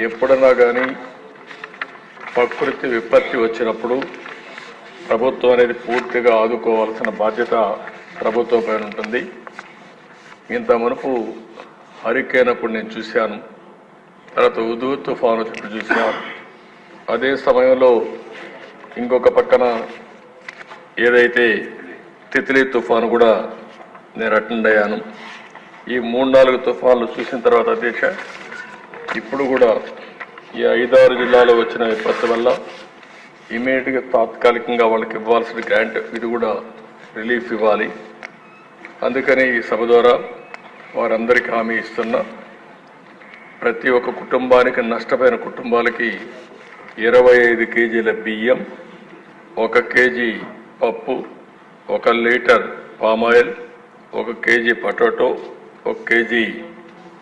ఎప్పుడన్నా కానీ ప్రకృతి విపత్తి వచ్చినప్పుడు ప్రభుత్వం అనేది పూర్తిగా ఆదుకోవాల్సిన బాధ్యత ప్రభుత్వం పైన ఉంటుంది. ఇంత మునుపు హరికేన్ అప్పుడు నేను చూశాను, తర్వాత ఉదూ తుఫాను వచ్చినప్పుడు చూశాను. అదే సమయంలో ఇంకొక పక్కన ఏదైతే తిత్లీ తుఫాను కూడా నేను అటెండ్ అయ్యాను. ఈ 3-4 తుఫాన్లు చూసిన తర్వాత అధ్యక్ష, ఇప్పుడు కూడా ఈ 5-6 జిల్లాలో వచ్చిన విపత్తు వల్ల ఇమీడియట్గా తాత్కాలికంగా వాళ్ళకి ఇవ్వాల్సిన గ్రాంట్ ఇది కూడా రిలీఫ్ ఇవ్వాలి. అందుకని ఈ సభ ద్వారా వారందరికీ హామీ ఇస్తున్నా, ప్రతి ఒక్క కుటుంబానికి, నష్టపోయిన కుటుంబాలకి 25 కేజీల బియ్యం, 1 కేజీ పప్పు, 1 litre palm oil, 1 KG potato, 1 KG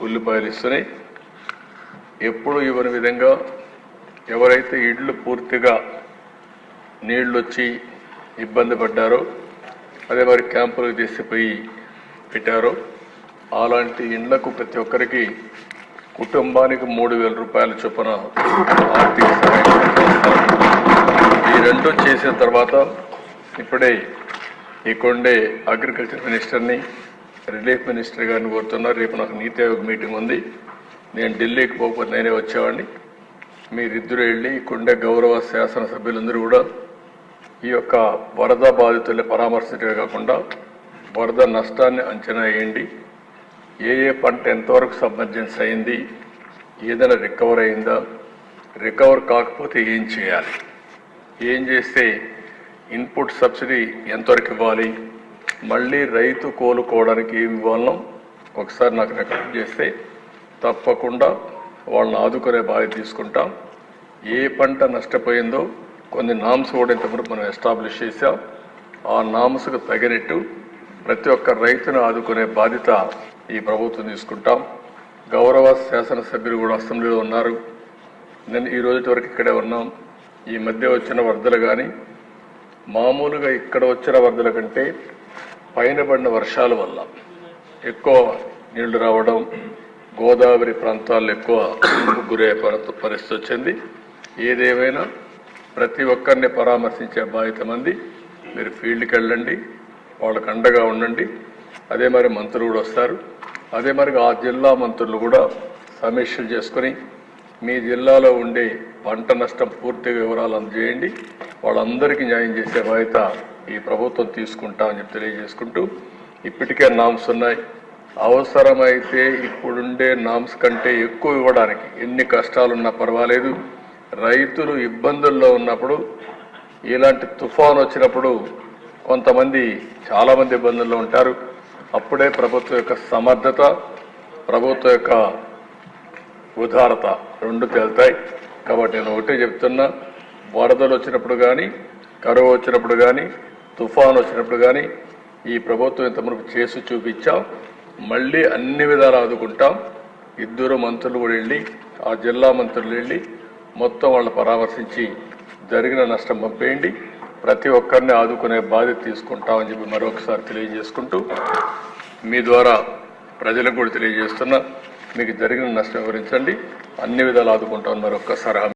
ఉల్లిపాయలు ఇస్తున్నాయి. ఎప్పుడు ఇవ్వని విధంగా ఎవరైతే ఇళ్ళు పూర్తిగా నీళ్ళు వచ్చి ఇబ్బంది పడ్డారో, అదే మరి క్యాంపులకు తీసిపోయి పెట్టారో, అలాంటి ఇండ్లకు ప్రతి ఒక్కరికి కుటుంబానికి 3,000 రూపాయల చొప్పున ఆర్థిక సహాయం చేస్తారు. ఈ రెండు చేసిన తర్వాత ఇప్పుడే ఇక్కడే అగ్రికల్చర్ మినిస్టర్ని, రిలీఫ్ మినిస్టర్ గారిని కోరుతున్నారు. రేపు నాకు నీతి ఆయోగ్ మీటింగ్ ఉంది, నేను ఢిల్లీకి పోకపోతే నేనే వచ్చేవాడిని. మీరిద్దరూ వెళ్ళి ఇక్కడే గౌరవ శాసనసభ్యులందరూ కూడా ఈ యొక్క వరద బాధితుల్ని పరామర్శించడమే కాకుండా వరద నష్టాన్ని అంచనా వేయండి, ఏ పంట ఎంతవరకు సబ్మర్జెన్స్ అయింది, ఏదైనా రికవర్ అయిందా, రికవర్ కాకపోతే ఏం చేయాలి, ఏం చేస్తే ఇన్పుట్ సబ్సిడీ ఎంతవరకు ఇవ్వాలి, మళ్ళీ రైతు కోలుకోవడానికి ఏమి ఇవ్వాలో ఒకసారి నాకు రికమెండ్ చేస్తే తప్పకుండా వాళ్ళని ఆదుకునే బాధ్యత తీసుకుంటాం. ఏ పంట నష్టపోయిందో కొన్ని నామ్స్ కూడా ఇంతవరకు మనం ఎస్టాబ్లిష్ చేశాం. ఆ నామ్స్కు తగినట్టు ప్రతి ఒక్క రైతును ఆదుకునే బాధ్యత ఈ ప్రభుత్వం తీసుకుంటాం. గౌరవ శాసనసభ్యులు కూడా అసెంబ్లీలో ఉన్నారు. నేను ఈ రోజు వరకు ఇక్కడే ఉన్నాం. ఈ మధ్య వచ్చిన వరదలు కానీ మామూలుగా ఇక్కడ వచ్చిన వరదల కంటే పైన పడిన వర్షాల వల్ల ఎక్కువ నీళ్లు రావడం, గోదావరి ప్రాంతాల్లో ఎక్కువ గురయ్యే పరిస్థితి వచ్చింది. ఏదేమైనా ప్రతి ఒక్కరిని పరామర్శించే బాధ్యత మంది. మీరు ఫీల్డ్కి వెళ్ళండి, వాళ్ళకు అండగా ఉండండి. అదే మరి మంత్రులు కూడా వస్తారు. అదే మరి ఆ జిల్లా మంత్రులు కూడా సమీక్షలు చేసుకుని మీ జిల్లాలో ఉండే పంట నష్టం పూర్తిగా వివరాలు అందజేయండి. వాళ్ళందరికీ న్యాయం చేసే బాధ్యత ఈ ప్రభుత్వం తీసుకుంటామని చెప్పి తెలియజేసుకుంటూ, ఇప్పటికే నామ్స్ ఉన్నాయి. అవసరమైతే ఇప్పుడుండే నామ్స్ కంటే ఎక్కువ ఇవ్వడానికి ఎన్ని కష్టాలున్నా పర్వాలేదు. రైతులు ఇబ్బందుల్లో ఉన్నప్పుడు, ఇలాంటి తుఫాన్ వచ్చినప్పుడు కొంతమంది చాలామంది ఇబ్బందుల్లో ఉంటారు. అప్పుడే ప్రభుత్వం యొక్క సమర్థత, ప్రభుత్వం యొక్క ఉదారత రెండు తేలుతాయి. కాబట్టి నేను ఒకటే చెప్తున్నా, వరదలు వచ్చినప్పుడు కానీ, కరువు వచ్చినప్పుడు కానీ, తుఫాన్ వచ్చినప్పుడు కానీ ఈ ప్రభుత్వం ఇంతవరకు చేసి చూపించాం. మళ్ళీ అన్ని విధాలు ఆదుకుంటాం. ఇద్దరు మంత్రులు కూడా వెళ్ళి, ఆ జిల్లా మంత్రులు వెళ్ళి మొత్తం వాళ్ళని పరామర్శించి జరిగిన నష్టం పంపేయండి. ప్రతి ఒక్కరిని ఆదుకునే బాధ్యత తీసుకుంటామని చెప్పి మరొకసారి తెలియజేసుకుంటూ, మీ ద్వారా ప్రజలకు కూడా తెలియజేస్తున్నా, మీకు జరిగిన నష్టం వివరించండి, అన్ని విధాలు ఆదుకుంటామని మరొకసారి